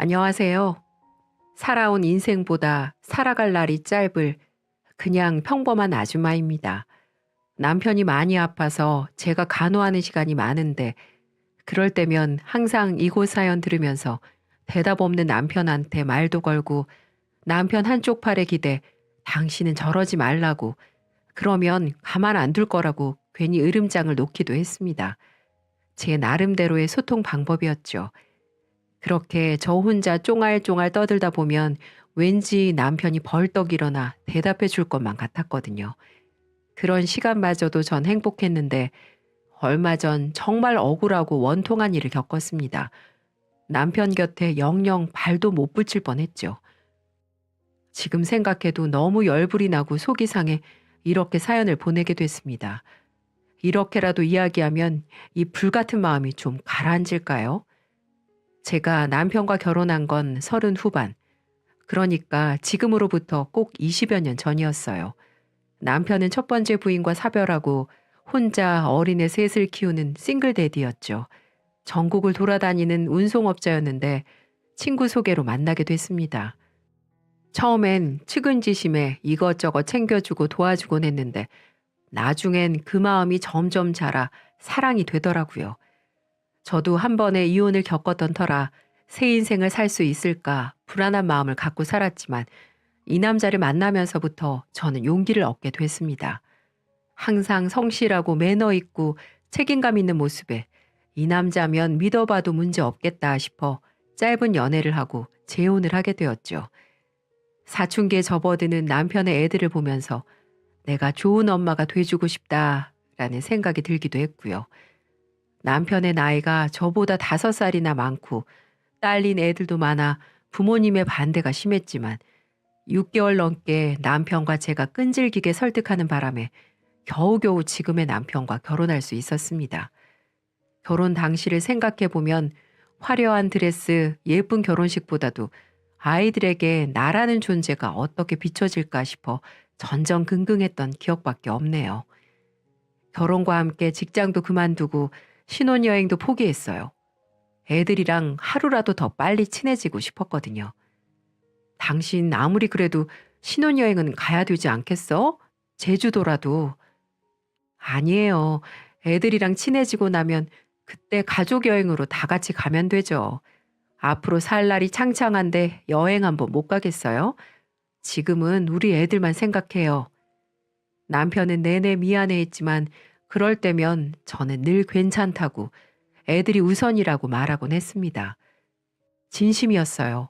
안녕하세요. 살아온 인생보다 살아갈 날이 짧을 그냥 평범한 아줌마입니다. 남편이 많이 아파서 제가 간호하는 시간이 많은데 그럴 때면 항상 이곳 사연 들으면서 대답 없는 남편한테 말도 걸고 남편 한쪽 팔에 기대 당신은 저러지 말라고 그러면 가만 안 둘 거라고 괜히 으름장을 놓기도 했습니다. 제 나름대로의 소통 방법이었죠. 그렇게 저 혼자 쫑알쫑알 떠들다 보면 왠지 남편이 벌떡 일어나 대답해 줄 것만 같았거든요. 그런 시간마저도 전 행복했는데 얼마 전 정말 억울하고 원통한 일을 겪었습니다. 남편 곁에 영영 발도 못 붙일 뻔했죠. 지금 생각해도 너무 열불이 나고 속이 상해 이렇게 사연을 보내게 됐습니다. 이렇게라도 이야기하면 이 불같은 마음이 좀 가라앉을까요? 제가 남편과 결혼한 건 30 후반. 그러니까 지금으로부터 꼭 20여 년 전이었어요. 남편은 첫 번째 부인과 사별하고 혼자 어린애 셋을 키우는 싱글 대디였죠. 전국을 돌아다니는 운송업자였는데 친구 소개로 만나게 됐습니다. 처음엔 측은지심에 이것저것 챙겨주고 도와주곤 했는데 나중엔 그 마음이 점점 자라 사랑이 되더라고요. 저도 한 번의 이혼을 겪었던 터라 새 인생을 살 수 있을까 불안한 마음을 갖고 살았지만 이 남자를 만나면서부터 저는 용기를 얻게 됐습니다. 항상 성실하고 매너 있고 책임감 있는 모습에 이 남자면 믿어봐도 문제 없겠다 싶어 짧은 연애를 하고 재혼을 하게 되었죠. 사춘기에 접어드는 남편의 애들을 보면서 내가 좋은 엄마가 돼주고 싶다라는 생각이 들기도 했고요. 남편의 나이가 저보다 5살이나 많고 딸린 애들도 많아 부모님의 반대가 심했지만 6개월 넘게 남편과 제가 끈질기게 설득하는 바람에 겨우겨우 지금의 남편과 결혼할 수 있었습니다. 결혼 당시를 생각해보면 화려한 드레스, 예쁜 결혼식보다도 아이들에게 나라는 존재가 어떻게 비춰질까 싶어 전전긍긍했던 기억밖에 없네요. 결혼과 함께 직장도 그만두고 신혼여행도 포기했어요. 애들이랑 하루라도 더 빨리 친해지고 싶었거든요. 당신 아무리 그래도 신혼여행은 가야 되지 않겠어? 제주도라도. 아니에요. 애들이랑 친해지고 나면 그때 가족여행으로 다 같이 가면 되죠. 앞으로 살 날이 창창한데 여행 한번 못 가겠어요? 지금은 우리 애들만 생각해요. 남편은 내내 미안해했지만 그럴 때면 저는 늘 괜찮다고 애들이 우선이라고 말하곤 했습니다. 진심이었어요.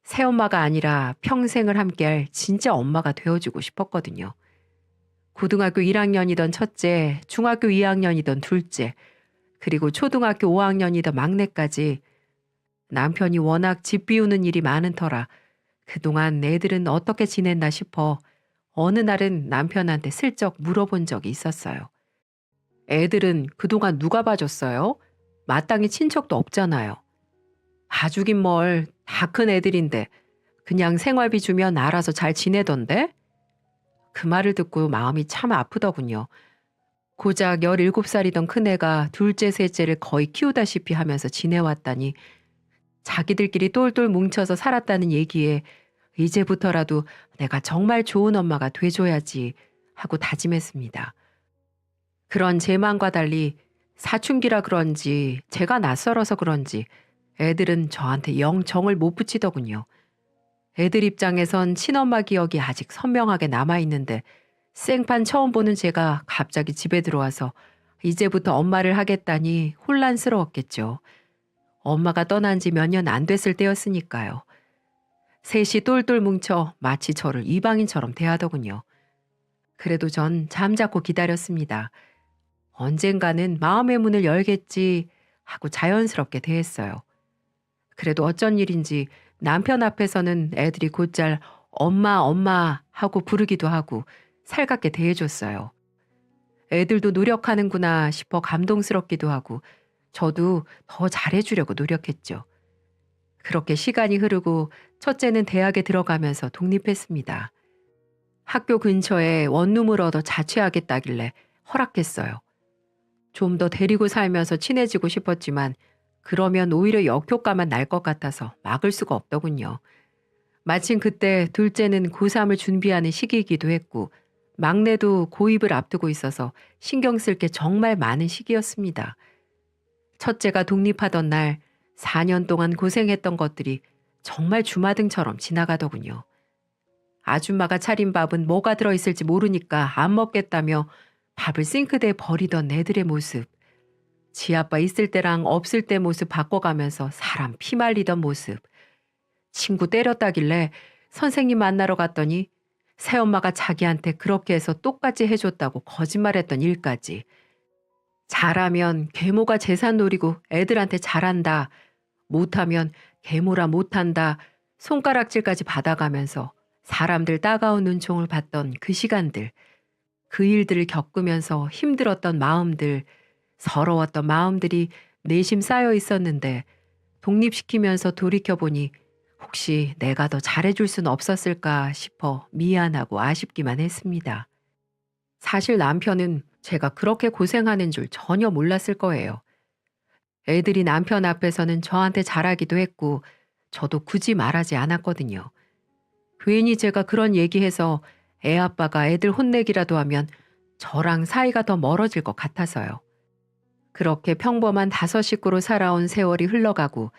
새엄마가 아니라 평생을 함께할 진짜 엄마가 되어주고 싶었거든요. 고등학교 1학년이던 첫째, 중학교 2학년이던 둘째, 그리고 초등학교 5학년이던 막내까지 남편이 워낙 집 비우는 일이 많은 터라 그동안 애들은 어떻게 지냈나 싶어 어느 날은 남편한테 슬쩍 물어본 적이 있었어요. 애들은 그동안 누가 봐줬어요? 마땅히 친척도 없잖아요. 봐주긴 뭘, 다 큰 애들인데 그냥 생활비 주면 알아서 잘 지내던데? 그 말을 듣고 마음이 참 아프더군요. 고작 17살이던 큰애가 둘째, 셋째를 거의 키우다시피 하면서 지내왔다니 자기들끼리 똘똘 뭉쳐서 살았다는 얘기에 이제부터라도 내가 정말 좋은 엄마가 돼줘야지 하고 다짐했습니다. 그런 제 맘과 달리 사춘기라 그런지 제가 낯설어서 그런지 애들은 저한테 영 정을 못 붙이더군요. 애들 입장에선 친엄마 기억이 아직 선명하게 남아있는데 생판 처음 보는 제가 갑자기 집에 들어와서 이제부터 엄마를 하겠다니 혼란스러웠겠죠. 엄마가 떠난 지 몇 년 안 됐을 때였으니까요. 셋이 똘똘 뭉쳐 마치 저를 이방인처럼 대하더군요. 그래도 전 잠자코 기다렸습니다. 언젠가는 마음의 문을 열겠지 하고 자연스럽게 대했어요. 그래도 어쩐 일인지 남편 앞에서는 애들이 곧잘 엄마 엄마 하고 부르기도 하고 살갑게 대해줬어요. 애들도 노력하는구나 싶어 감동스럽기도 하고 저도 더 잘해주려고 노력했죠. 그렇게 시간이 흐르고 첫째는 대학에 들어가면서 독립했습니다. 학교 근처에 원룸을 얻어 자취하겠다길래 허락했어요. 좀 더 데리고 살면서 친해지고 싶었지만 그러면 오히려 역효과만 날 것 같아서 막을 수가 없더군요. 마침 그때 둘째는 고3을 준비하는 시기이기도 했고 막내도 고입을 앞두고 있어서 신경 쓸 게 정말 많은 시기였습니다. 첫째가 독립하던 날 4년 동안 고생했던 것들이 정말 주마등처럼 지나가더군요. 아줌마가 차린 밥은 뭐가 들어있을지 모르니까 안 먹겠다며 밥을 싱크대에 버리던 애들의 모습, 지 아빠 있을 때랑 없을 때 모습 바꿔가면서 사람 피 말리던 모습, 친구 때렸다길래 선생님 만나러 갔더니 새엄마가 자기한테 그렇게 해서 똑같이 해줬다고 거짓말했던 일까지. 잘하면 계모가 재산 노리고 애들한테 잘한다. 못하면 계모라 못한다. 손가락질까지 받아가면서 사람들 따가운 눈총을 받던 그 시간들, 그 일들을 겪으면서 힘들었던 마음들, 서러웠던 마음들이 내심 쌓여 있었는데 독립시키면서 돌이켜보니 혹시 내가 더 잘해줄 순 없었을까 싶어 미안하고 아쉽기만 했습니다. 사실 남편은 제가 그렇게 고생하는 줄 전혀 몰랐을 거예요. 애들이 남편 앞에서는 저한테 잘하기도 했고 저도 굳이 말하지 않았거든요. 괜히 제가 그런 얘기해서 애 아빠가 애들 혼내기라도 하면 저랑 사이가 더 멀어질 것 같아서요. 그렇게 평범한 5식구로 살아온 세월이 흘러가고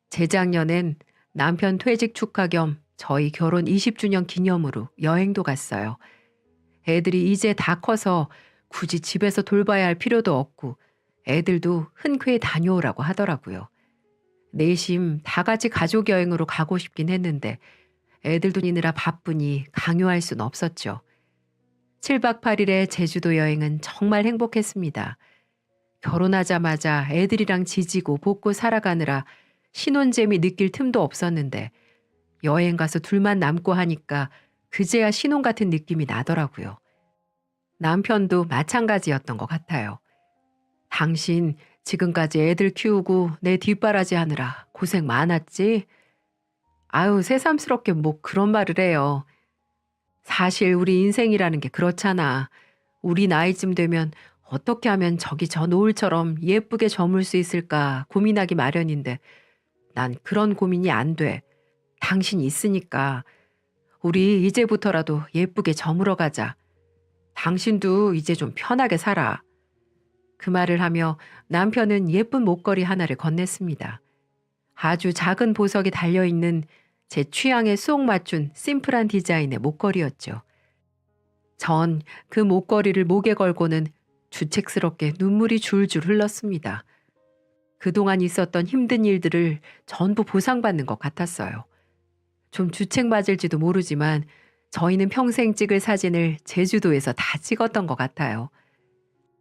재작년엔 남편 퇴직 축하 겸 저희 결혼 20주년 기념으로 여행도 갔어요. 애들이 이제 다 커서 굳이 집에서 돌봐야 할 필요도 없고 애들도 흔쾌히 다녀오라고 하더라고요. 내심 다 같이 가족 여행으로 가고 싶긴 했는데 애들 돈이느라 바쁘니 강요할 순 없었죠. 7박 8일의 제주도 여행은 정말 행복했습니다. 결혼하자마자 애들이랑 지지고 볶고 살아가느라 신혼재미 느낄 틈도 없었는데 여행 가서 둘만 남고 하니까 그제야 신혼 같은 느낌이 나더라고요. 남편도 마찬가지였던 것 같아요. 당신 지금까지 애들 키우고 내 뒷바라지 하느라 고생 많았지? 아유, 새삼스럽게 뭐 그런 말을 해요. 사실 우리 인생이라는 게 그렇잖아. 우리 나이쯤 되면 어떻게 하면 저기 저 노을처럼 예쁘게 저물 수 있을까 고민하기 마련인데 난 그런 고민이 안 돼. 당신이 있으니까. 우리 이제부터라도 예쁘게 저물어 가자. 당신도 이제 좀 편하게 살아. 그 말을 하며 남편은 예쁜 목걸이 하나를 건넸습니다. 아주 작은 보석이 달려있는 제 취향에 쏙 맞춘 심플한 디자인의 목걸이였죠. 전 그 목걸이를 목에 걸고는 주책스럽게 눈물이 줄줄 흘렀습니다. 그동안 있었던 힘든 일들을 전부 보상받는 것 같았어요. 좀 주책 맞을지도 모르지만 저희는 평생 찍을 사진을 제주도에서 다 찍었던 것 같아요.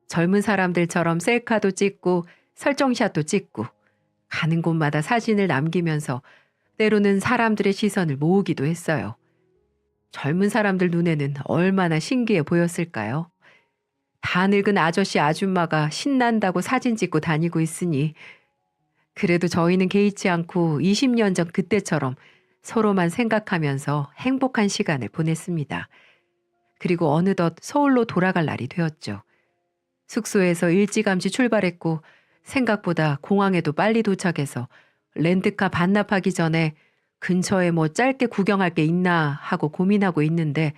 젊은 사람들처럼 셀카도 찍고 설정샷도 찍고 가는 곳마다 사진을 남기면서 때로는 사람들의 시선을 모으기도 했어요. 젊은 사람들 눈에는 얼마나 신기해 보였을까요? 다 늙은 아저씨 아줌마가 신난다고 사진 찍고 다니고 있으니 그래도 저희는 개의치 않고 20년 전 그때처럼 서로만 생각하면서 행복한 시간을 보냈습니다. 그리고 어느덧 서울로 돌아갈 날이 되었죠. 숙소에서 일찌감치 출발했고 생각보다 공항에도 빨리 도착해서 렌트카 반납하기 전에 근처에 뭐 짧게 구경할 게 있나 하고 고민하고 있는데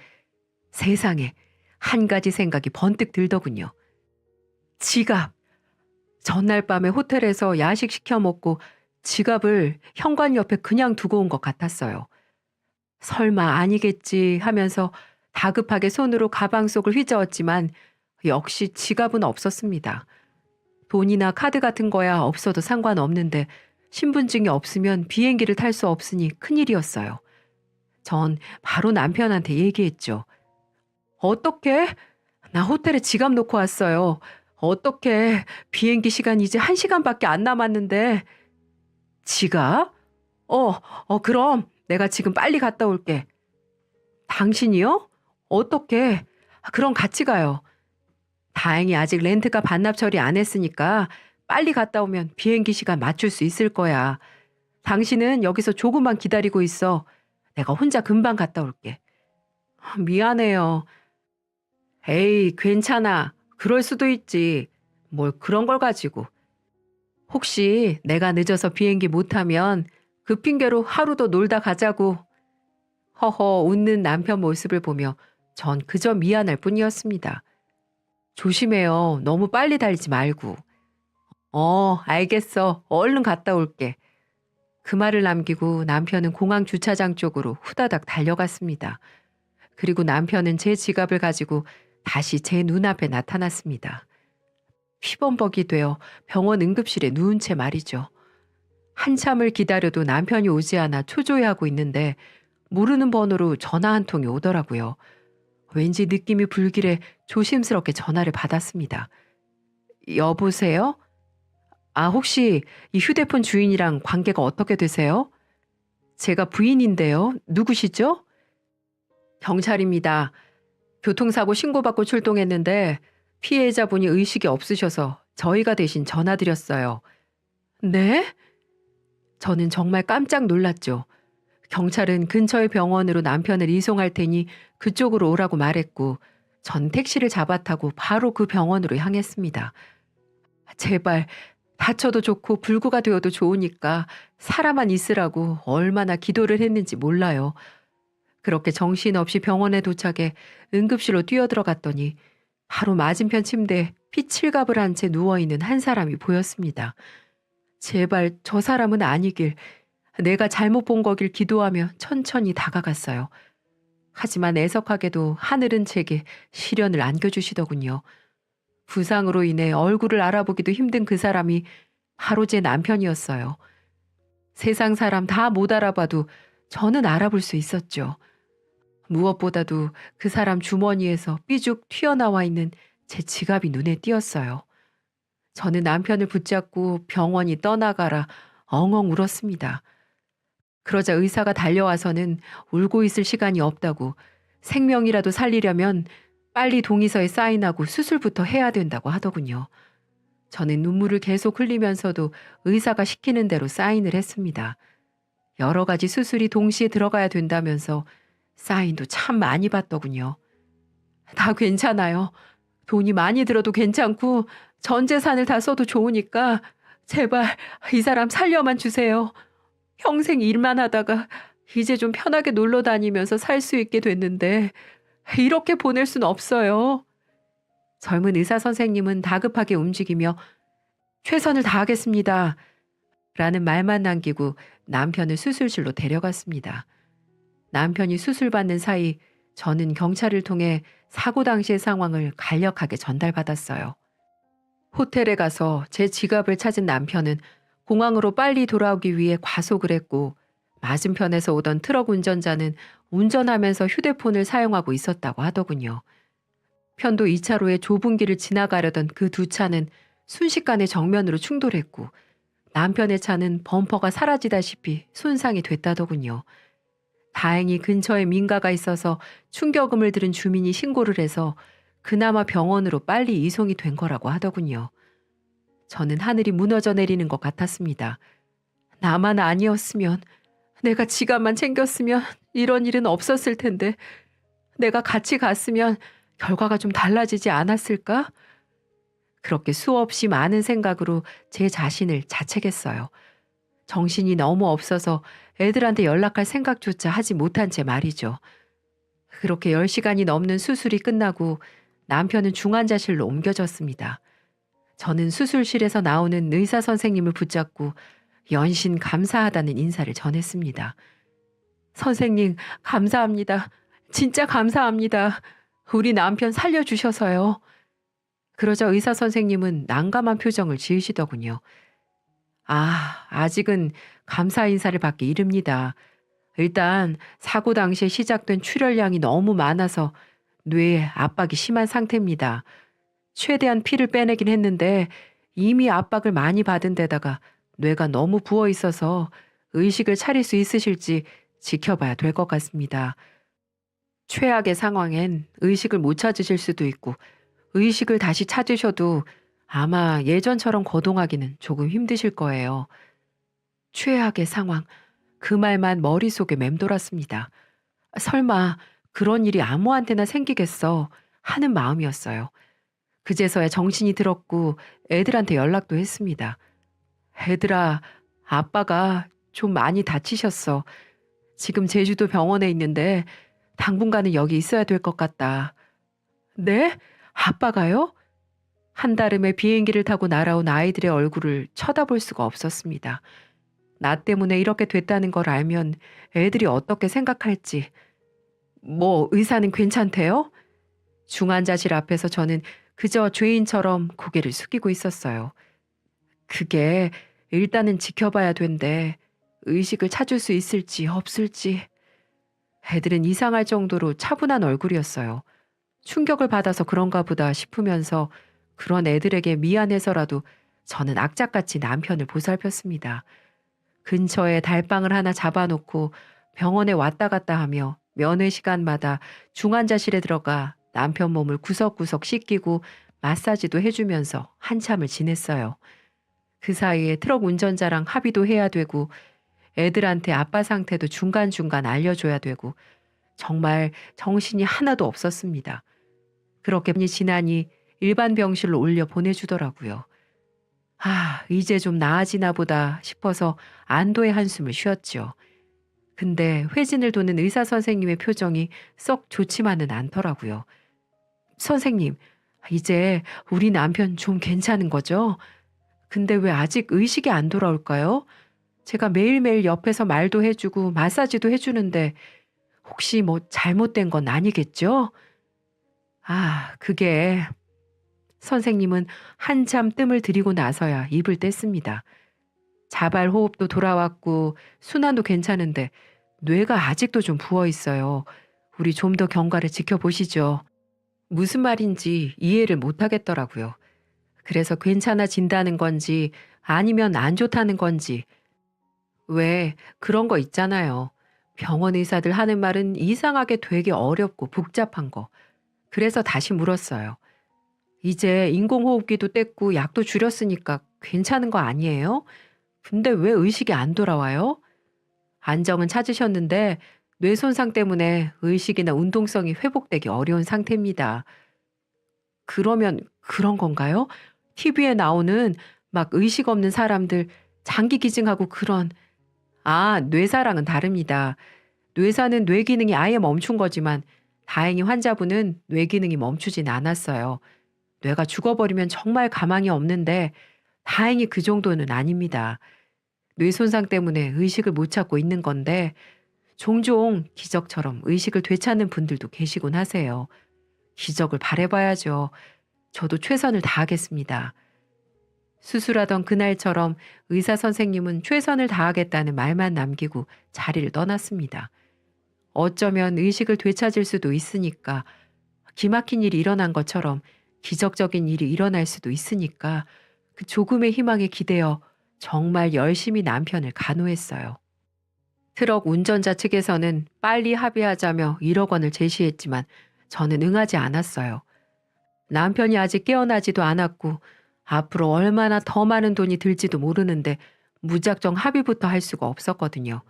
세상에 한 가지 생각이 번뜩 들더군요. 지갑! 전날 밤에 호텔에서 야식 시켜 먹고 지갑을 현관 옆에 그냥 두고 온 것 같았어요. 설마 아니겠지 하면서 다급하게 손으로 가방 속을 휘저었지만 역시 지갑은 없었습니다. 돈이나 카드 같은 거야 없어도 상관없는데 신분증이 없으면 비행기를 탈 수 없으니 큰일이었어요. 전 바로 남편한테 얘기했죠. 어떡해? 나 호텔에 지갑 놓고 왔어요. 어떡해? 비행기 시간 이제 1시간밖에 안 남았는데. 지갑? 그럼 내가 지금 빨리 갔다 올게. 당신이요? 어떡해? 그럼 같이 가요. 다행히 아직 렌트카 반납 처리 안 했으니까 빨리 갔다 오면 비행기 시간 맞출 수 있을 거야. 당신은 여기서 조금만 기다리고 있어. 내가 혼자 금방 갔다 올게. 미안해요. 에이, 괜찮아. 그럴 수도 있지. 뭘 그런 걸 가지고. 혹시 내가 늦어서 비행기 못 타면 그 핑계로 하루 더 놀다 가자고. 허허 웃는 남편 모습을 보며 전 그저 미안할 뿐이었습니다. 조심해요. 너무 빨리 달리지 말고. 알겠어. 얼른 갔다 올게. 그 말을 남기고 남편은 공항 주차장 쪽으로 후다닥 달려갔습니다. 그리고 남편은 제 지갑을 가지고 다시 제 눈앞에 나타났습니다. 피범벅이 되어 병원 응급실에 누운 채 말이죠. 한참을 기다려도 남편이 오지 않아 초조해하고 있는데 모르는 번호로 전화 한 통이 오더라고요. 왠지 느낌이 불길해 조심스럽게 전화를 받았습니다. 여보세요? 혹시 이 휴대폰 주인이랑 관계가 어떻게 되세요? 제가 부인인데요. 누구시죠? 경찰입니다. 교통사고 신고받고 출동했는데 피해자분이 의식이 없으셔서 저희가 대신 전화드렸어요. 네? 저는 정말 깜짝 놀랐죠. 경찰은 근처의 병원으로 남편을 이송할 테니 그쪽으로 오라고 말했고 전 택시를 잡아 타고 바로 그 병원으로 향했습니다. 제발 다쳐도 좋고 불구가 되어도 좋으니까 살아만 있으라고 얼마나 기도를 했는지 몰라요. 그렇게 정신없이 병원에 도착해 응급실로 뛰어들어갔더니 바로 맞은편 침대에 피칠갑을 한 채 누워있는 한 사람이 보였습니다. 제발 저 사람은 아니길, 내가 잘못 본 거길 기도하며 천천히 다가갔어요. 하지만 애석하게도 하늘은 제게 시련을 안겨주시더군요. 부상으로 인해 얼굴을 알아보기도 힘든 그 사람이 바로 제 남편이었어요. 세상 사람 다 못 알아봐도 저는 알아볼 수 있었죠. 무엇보다도 그 사람 주머니에서 삐죽 튀어나와 있는 제 지갑이 눈에 띄었어요. 저는 남편을 붙잡고 병원이 떠나가라 엉엉 울었습니다. 그러자 의사가 달려와서는 울고 있을 시간이 없다고, 생명이라도 살리려면 빨리 동의서에 사인하고 수술부터 해야 된다고 하더군요. 저는 눈물을 계속 흘리면서도 의사가 시키는 대로 사인을 했습니다. 여러 가지 수술이 동시에 들어가야 된다면서 사인도 참 많이 받더군요. 다 괜찮아요. 돈이 많이 들어도 괜찮고 전 재산을 다 써도 좋으니까 제발 이 사람 살려만 주세요. 평생 일만 하다가 이제 좀 편하게 놀러 다니면서 살 수 있게 됐는데 이렇게 보낼 순 없어요. 젊은 의사 선생님은 다급하게 움직이며 최선을 다하겠습니다. 라는 말만 남기고 남편을 수술실로 데려갔습니다. 남편이 수술받는 사이 저는 경찰을 통해 사고 당시의 상황을 간략하게 전달받았어요. 호텔에 가서 제 지갑을 찾은 남편은 공항으로 빨리 돌아오기 위해 과속을 했고 맞은편에서 오던 트럭 운전자는 운전하면서 휴대폰을 사용하고 있었다고 하더군요. 편도 2차로의 좁은 길을 지나가려던 그 두 차는 순식간에 정면으로 충돌했고 남편의 차는 범퍼가 사라지다시피 손상이 됐다더군요. 다행히 근처에 민가가 있어서 충격음을 들은 주민이 신고를 해서 그나마 병원으로 빨리 이송이 된 거라고 하더군요. 저는 하늘이 무너져 내리는 것 같았습니다. 나만 아니었으면, 내가 지갑만 챙겼으면 이런 일은 없었을 텐데, 내가 같이 갔으면 결과가 좀 달라지지 않았을까? 그렇게 수없이 많은 생각으로 제 자신을 자책했어요. 정신이 너무 없어서 애들한테 연락할 생각조차 하지 못한 채 말이죠. 그렇게 10시간이 넘는 수술이 끝나고 남편은 중환자실로 옮겨졌습니다. 저는 수술실에서 나오는 의사 선생님을 붙잡고 연신 감사하다는 인사를 전했습니다. 선생님, 감사합니다. 진짜 감사합니다. 우리 남편 살려주셔서요. 그러자 의사 선생님은 난감한 표정을 지으시더군요. 아직은 감사 인사를 받기 이릅니다. 일단 사고 당시에 시작된 출혈량이 너무 많아서 뇌에 압박이 심한 상태입니다. 최대한 피를 빼내긴 했는데 이미 압박을 많이 받은 데다가 뇌가 너무 부어 있어서 의식을 차릴 수 있으실지 지켜봐야 될 것 같습니다. 최악의 상황엔 의식을 못 찾으실 수도 있고 의식을 다시 찾으셔도 아마 예전처럼 거동하기는 조금 힘드실 거예요. 최악의 상황, 그 말만 머릿속에 맴돌았습니다. 설마 그런 일이 아무한테나 생기겠어 하는 마음이었어요. 그제서야 정신이 들었고 애들한테 연락도 했습니다. 애들아, 아빠가 좀 많이 다치셨어. 지금 제주도 병원에 있는데 당분간은 여기 있어야 될 것 같다. 네? 아빠가요? 한달음에 비행기를 타고 날아온 아이들의 얼굴을 쳐다볼 수가 없었습니다. 나 때문에 이렇게 됐다는 걸 알면 애들이 어떻게 생각할지. 뭐 의사는 괜찮대요? 중환자실 앞에서 저는 그저 죄인처럼 고개를 숙이고 있었어요. 그게 일단은 지켜봐야 된대. 의식을 찾을 수 있을지 없을지. 애들은 이상할 정도로 차분한 얼굴이었어요. 충격을 받아서 그런가 보다 싶으면서 그런 애들에게 미안해서라도 저는 악착같이 남편을 보살폈습니다. 근처에 달방을 하나 잡아놓고 병원에 왔다 갔다 하며 면회 시간마다 중환자실에 들어가 남편 몸을 구석구석 씻기고 마사지도 해주면서 한참을 지냈어요. 그 사이에 트럭 운전자랑 합의도 해야 되고 애들한테 아빠 상태도 중간중간 알려줘야 되고 정말 정신이 하나도 없었습니다. 그렇게 지나니 일반 병실로 올려 보내주더라고요. 이제 좀 나아지나 보다 싶어서 안도의 한숨을 쉬었죠. 근데 회진을 도는 의사 선생님의 표정이 썩 좋지만은 않더라고요. 선생님, 이제 우리 남편 좀 괜찮은 거죠? 근데 왜 아직 의식이 안 돌아올까요? 제가 매일매일 옆에서 말도 해주고 마사지도 해주는데 혹시 뭐 잘못된 건 아니겠죠? 그게 선생님은 한참 뜸을 들이고 나서야 입을 뗐습니다. 자발 호흡도 돌아왔고 순환도 괜찮은데 뇌가 아직도 좀 부어 있어요. 우리 좀 더 경과를 지켜보시죠. 무슨 말인지 이해를 못 하겠더라고요. 그래서 괜찮아진다는 건지 아니면 안 좋다는 건지. 왜 그런 거 있잖아요. 병원 의사들 하는 말은 이상하게 되게 어렵고 복잡한 거. 그래서 다시 물었어요. 이제 인공호흡기도 뗐고 약도 줄였으니까 괜찮은 거 아니에요? 근데 왜 의식이 안 돌아와요? 안정은 찾으셨는데 뇌 손상 때문에 의식이나 운동성이 회복되기 어려운 상태입니다. 그러면 그런 건가요? TV에 나오는 막 의식 없는 사람들 장기 기증하고 그런 뇌사랑은 다릅니다. 뇌사는 뇌 기능이 아예 멈춘 거지만 다행히 환자분은 뇌 기능이 멈추진 않았어요. 뇌가 죽어버리면 정말 가망이 없는데 다행히 그 정도는 아닙니다. 뇌 손상 때문에 의식을 못 찾고 있는 건데 종종 기적처럼 의식을 되찾는 분들도 계시곤 하세요. 기적을 바라봐야죠. 저도 최선을 다하겠습니다. 수술하던 그날처럼 의사 선생님은 최선을 다하겠다는 말만 남기고 자리를 떠났습니다. 어쩌면 의식을 되찾을 수도 있으니까, 기막힌 일이 일어난 것처럼 기적적인 일이 일어날 수도 있으니까 그 조금의 희망에 기대어 정말 열심히 남편을 간호했어요. 트럭 운전자 측에서는 빨리 합의하자며 1억 원을 제시했지만 저는 응하지 않았어요. 남편이 아직 깨어나지도 않았고 앞으로 얼마나 더 많은 돈이 들지도 모르는데 무작정 합의부터 할 수가 없었거든요.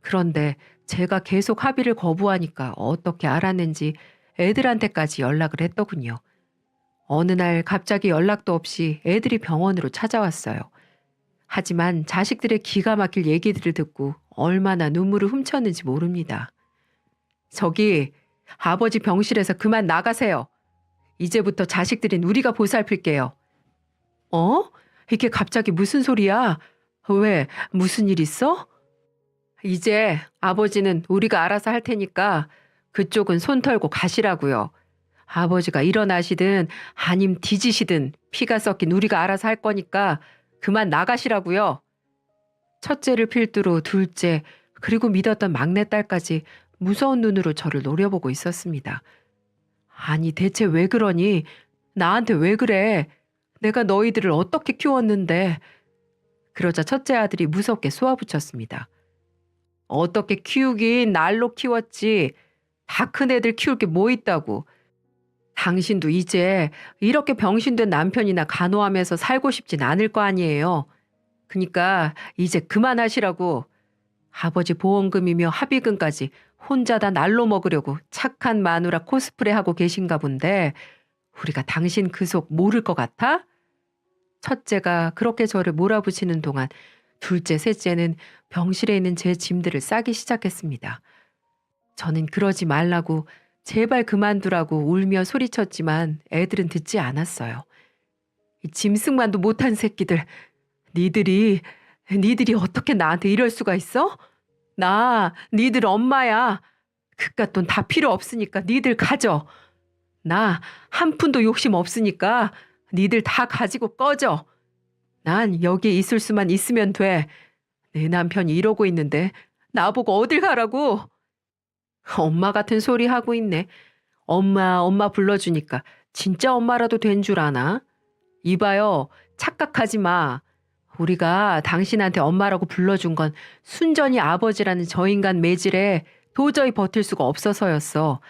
그런데 제가 계속 합의를 거부하니까 어떻게 알았는지 애들한테까지 연락을 했더군요. 어느 날 갑자기 연락도 없이 애들이 병원으로 찾아왔어요. 하지만 자식들의 기가 막힐 얘기들을 듣고 얼마나 눈물을 훔쳤는지 모릅니다. 저기 아버지 병실에서 그만 나가세요. 이제부터 자식들인 우리가 보살필게요. 이게 갑자기 무슨 소리야? 왜, 무슨 일 있어? 이제 아버지는 우리가 알아서 할 테니까 그쪽은 손 털고 가시라고요. 아버지가 일어나시든 아님 뒤지시든 피가 섞인 우리가 알아서 할 거니까 그만 나가시라고요. 첫째를 필두로 둘째, 그리고 믿었던 막내딸까지 무서운 눈으로 저를 노려보고 있었습니다. 아니 대체 왜 그러니? 나한테 왜 그래? 내가 너희들을 어떻게 키웠는데. 그러자 첫째 아들이 무섭게 쏘아붙였습니다. 어떻게 키우긴 날로 키웠지. 다 큰 애들 키울 게 뭐 있다고. 당신도 이제 이렇게 병신된 남편이나 간호하면서 살고 싶진 않을 거 아니에요. 그러니까 이제 그만하시라고. 아버지 보험금이며 합의금까지 혼자 다 날로 먹으려고 착한 마누라 코스프레 하고 계신가 본데 우리가 당신 그 속 모를 것 같아? 첫째가 그렇게 저를 몰아붙이는 동안 둘째, 셋째는 병실에 있는 제 짐들을 싸기 시작했습니다. 저는 그러지 말라고 제발 그만두라고 울며 소리쳤지만 애들은 듣지 않았어요. 이 짐승만도 못한 새끼들. 니들이 어떻게 나한테 이럴 수가 있어? 나 니들 엄마야. 그깟 돈 다 필요 없으니까 니들 가져. 나 한 푼도 욕심 없으니까 니들 다 가지고 꺼져. 난 여기에 있을 수만 있으면 돼. 내 남편이 이러고 있는데 나보고 어딜 가라고. 엄마 같은 소리 하고 있네. 엄마 불러주니까 진짜 엄마라도 된 줄 아나? 이봐요. 착각하지 마. 우리가 당신한테 엄마라고 불러준 건 순전히 아버지라는 저 인간 매질에 도저히 버틸 수가 없어서였어.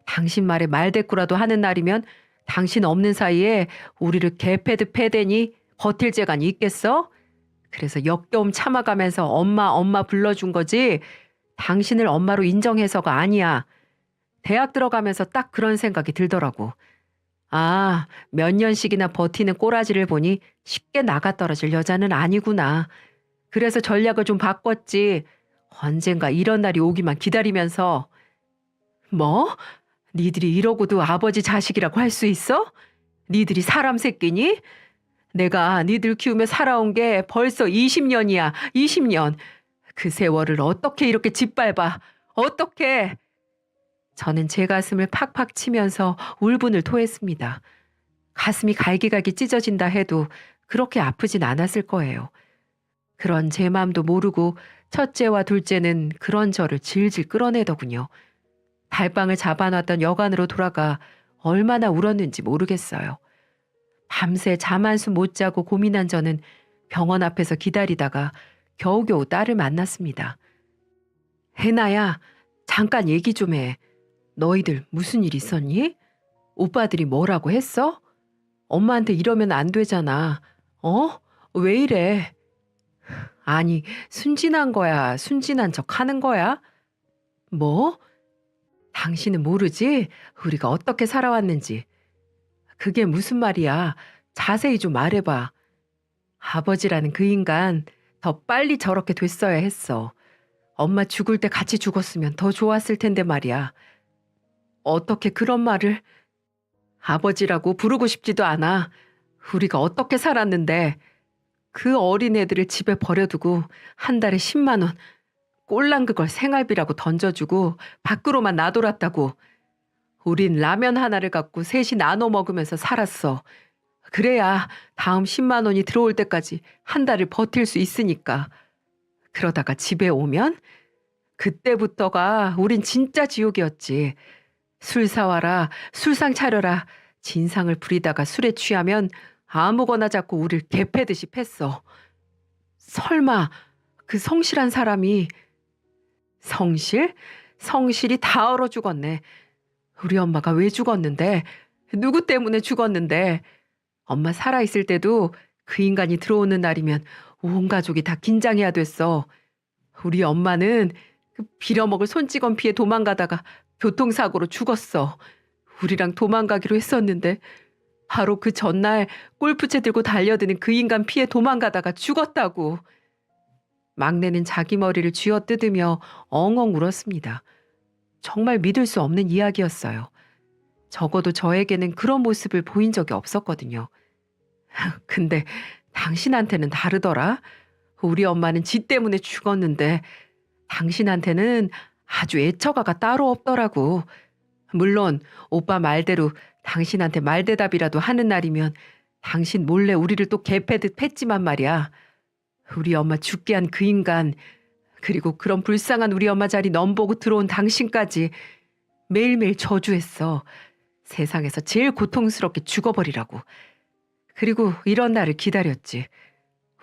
당신 말에 말대꾸라도 하는 날이면 당신 없는 사이에 우리를 개패듯 패대니 버틸 재간이 있겠어? 그래서 역겨움 참아가면서 엄마 불러준 거지 당신을 엄마로 인정해서가 아니야. 대학 들어가면서 딱 그런 생각이 들더라고. 아, 몇 년씩이나 버티는 꼬라지를 보니 쉽게 나가떨어질 여자는 아니구나. 그래서 전략을 좀 바꿨지. 언젠가 이런 날이 오기만 기다리면서. 뭐? 니들이 이러고도 아버지 자식이라고 할 수 있어? 니들이 사람 새끼니? 내가 니들 키우며 살아온 게 벌써 20년이야. 20년. 그 세월을 어떻게 이렇게 짓밟아? 어떻게? 저는 제 가슴을 팍팍 치면서 울분을 토했습니다. 가슴이 갈기갈기 찢어진다 해도 그렇게 아프진 않았을 거예요. 그런 제 마음도 모르고 첫째와 둘째는 그런 저를 질질 끌어내더군요. 달방을 잡아놨던 여관으로 돌아가 얼마나 울었는지 모르겠어요. 밤새 잠 한숨 못 자고 고민한 저는 병원 앞에서 기다리다가 겨우겨우 딸을 만났습니다. 혜나야, 잠깐 얘기 좀 해. 너희들 무슨 일 있었니? 오빠들이 뭐라고 했어? 엄마한테 이러면 안 되잖아. 어? 왜 이래? 아니, 순진한 거야? 순진한 척 하는 거야? 뭐? 당신은 모르지? 우리가 어떻게 살아왔는지. 그게 무슨 말이야? 자세히 좀 말해봐. 아버지라는 그 인간 더 빨리 저렇게 됐어야 했어. 엄마 죽을 때 같이 죽었으면 더 좋았을 텐데 말이야. 어떻게 그런 말을. 아버지라고 부르고 싶지도 않아. 우리가 어떻게 살았는데 그 어린애들을 집에 버려두고 한 달에 10만 원 꼴랑 그걸 생활비라고 던져주고 밖으로만 놔돌았다고. 우린 라면 하나를 갖고 셋이 나눠 먹으면서 살았어. 그래야 다음 10만 원이 들어올 때까지 한 달을 버틸 수 있으니까. 그러다가 집에 오면 그때부터가 우린 진짜 지옥이었지. 술 사와라, 술상 차려라. 진상을 부리다가 술에 취하면 아무거나 잡고 우릴 개패듯이 팼어. 설마 그 성실한 사람이. 성실? 성실이 다 얼어 죽었네. 우리 엄마가 왜 죽었는데? 누구 때문에 죽었는데? 엄마 살아있을 때도 그 인간이 들어오는 날이면 온 가족이 다 긴장해야 됐어. 우리 엄마는 그 빌어먹을 손찌검 피해 도망가다가 교통사고로 죽었어. 우리랑 도망가기로 했었는데 바로 그 전날 골프채 들고 달려드는 그 인간 피해 도망가다가 죽었다고. 막내는 자기 머리를 쥐어뜯으며 엉엉 울었습니다. 정말 믿을 수 없는 이야기였어요. 적어도 저에게는 그런 모습을 보인 적이 없었거든요. 근데 당신한테는 다르더라. 우리 엄마는 지 때문에 죽었는데 당신한테는 아주 애처가가 따로 없더라고. 물론 오빠 말대로 당신한테 말대답이라도 하는 날이면 당신 몰래 우리를 또 개패듯 팼지만 말이야. 우리 엄마 죽게 한 그 인간, 그리고 그런 불쌍한 우리 엄마 자리 넘보고 들어온 당신까지 매일매일 저주했어. 세상에서 제일 고통스럽게 죽어버리라고. 그리고 이런 날을 기다렸지.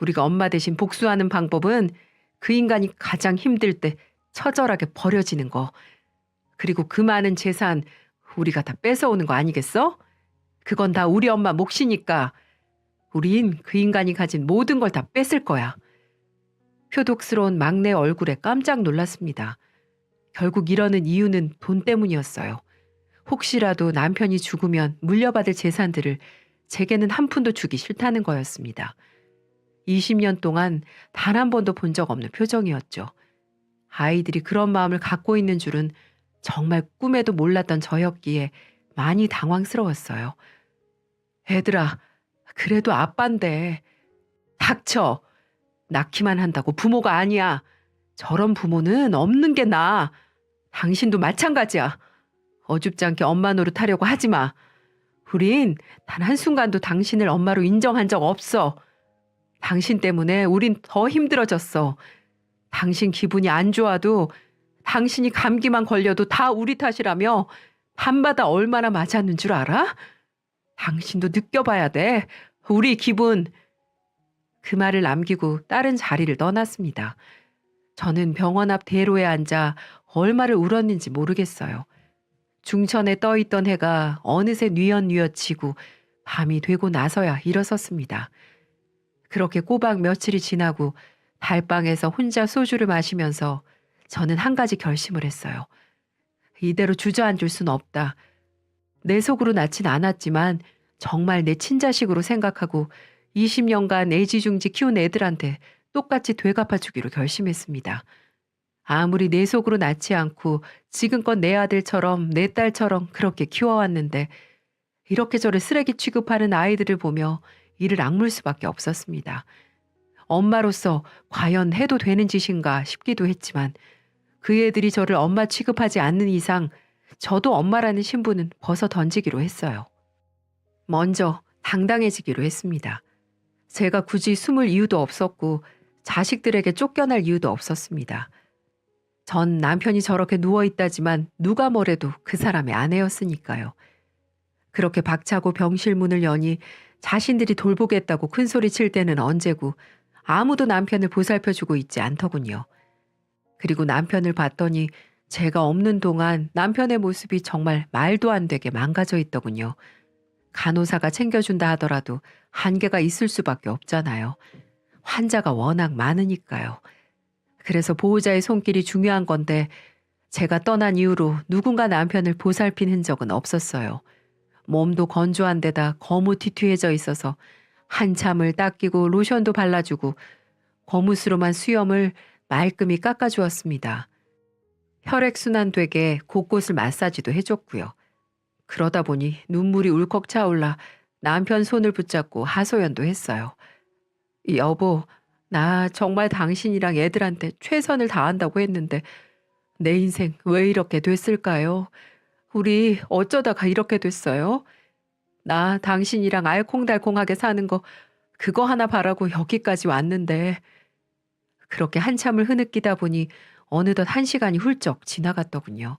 우리가 엄마 대신 복수하는 방법은 그 인간이 가장 힘들 때 처절하게 버려지는 거. 그리고 그 많은 재산 우리가 다 뺏어오는 거 아니겠어? 그건 다 우리 엄마 몫이니까. 우린 그 인간이 가진 모든 걸 다 뺏을 거야. 표독스러운 막내 얼굴에 깜짝 놀랐습니다. 결국 이러는 이유는 돈 때문이었어요. 혹시라도 남편이 죽으면 물려받을 재산들을 제게는 한 푼도 주기 싫다는 거였습니다. 20년 동안 단 한 번도 본 적 없는 표정이었죠. 아이들이 그런 마음을 갖고 있는 줄은 정말 꿈에도 몰랐던 저였기에 많이 당황스러웠어요. 애들아, 그래도 아빠인데. 닥쳐. 낳기만 한다고 부모가 아니야. 저런 부모는 없는 게 나아. 당신도 마찬가지야. 어줍지 않게 엄마 노릇하려고 하지 마. 우린 단 한순간도 당신을 엄마로 인정한 적 없어. 당신 때문에 우린 더 힘들어졌어. 당신 기분이 안 좋아도, 당신이 감기만 걸려도 다 우리 탓이라며 밤마다 얼마나 맞았는 줄 알아? 당신도 느껴봐야 돼. 우리 기분. 그 말을 남기고 다른 자리를 떠났습니다. 저는 병원 앞 대로에 앉아 얼마를 울었는지 모르겠어요. 중천에 떠있던 해가 어느새 뉘엿뉘엿지고 밤이 되고 나서야 일어섰습니다. 그렇게 꼬박 며칠이 지나고 달방에서 혼자 소주를 마시면서 저는 한 가지 결심을 했어요. 이대로 주저앉을 순 없다. 내 속으로 낳진 않았지만 정말 내 친자식으로 생각하고 20년간 애지중지 키운 애들한테 똑같이 되갚아주기로 결심했습니다. 아무리 내 속으로 낳지 않고 지금껏 내 아들처럼 내 딸처럼 그렇게 키워왔는데 이렇게 저를 쓰레기 취급하는 아이들을 보며 이를 악물 수밖에 없었습니다. 엄마로서 과연 해도 되는 짓인가 싶기도 했지만 그 애들이 저를 엄마 취급하지 않는 이상 저도 엄마라는 신분은 벗어 던지기로 했어요. 먼저 당당해지기로 했습니다. 제가 굳이 숨을 이유도 없었고 자식들에게 쫓겨날 이유도 없었습니다. 전 남편이 저렇게 누워있다지만 누가 뭐래도 그 사람의 아내였으니까요. 그렇게 박차고 병실 문을 여니 자신들이 돌보겠다고 큰소리 칠 때는 언제고 아무도 남편을 보살펴주고 있지 않더군요. 그리고 남편을 봤더니 제가 없는 동안 남편의 모습이 정말 말도 안 되게 망가져 있더군요. 간호사가 챙겨준다 하더라도 한계가 있을 수밖에 없잖아요. 환자가 워낙 많으니까요. 그래서 보호자의 손길이 중요한 건데 제가 떠난 이후로 누군가 남편을 보살핀 흔적은 없었어요. 몸도 건조한 데다 거무튀튀해져 있어서 한참을 닦이고 로션도 발라주고 거무스름한 수염을 말끔히 깎아주었습니다. 혈액순환 되게 곳곳을 마사지도 해줬고요. 그러다 보니 눈물이 울컥 차올라 남편 손을 붙잡고 하소연도 했어요. 여보, 나 정말 당신이랑 애들한테 최선을 다한다고 했는데 내 인생 왜 이렇게 됐을까요? 우리 어쩌다가 이렇게 됐어요? 나 당신이랑 알콩달콩하게 사는 거 그거 하나 바라고 여기까지 왔는데. 그렇게 한참을 흐느끼다 보니 어느덧 1시간이 훌쩍 지나갔더군요.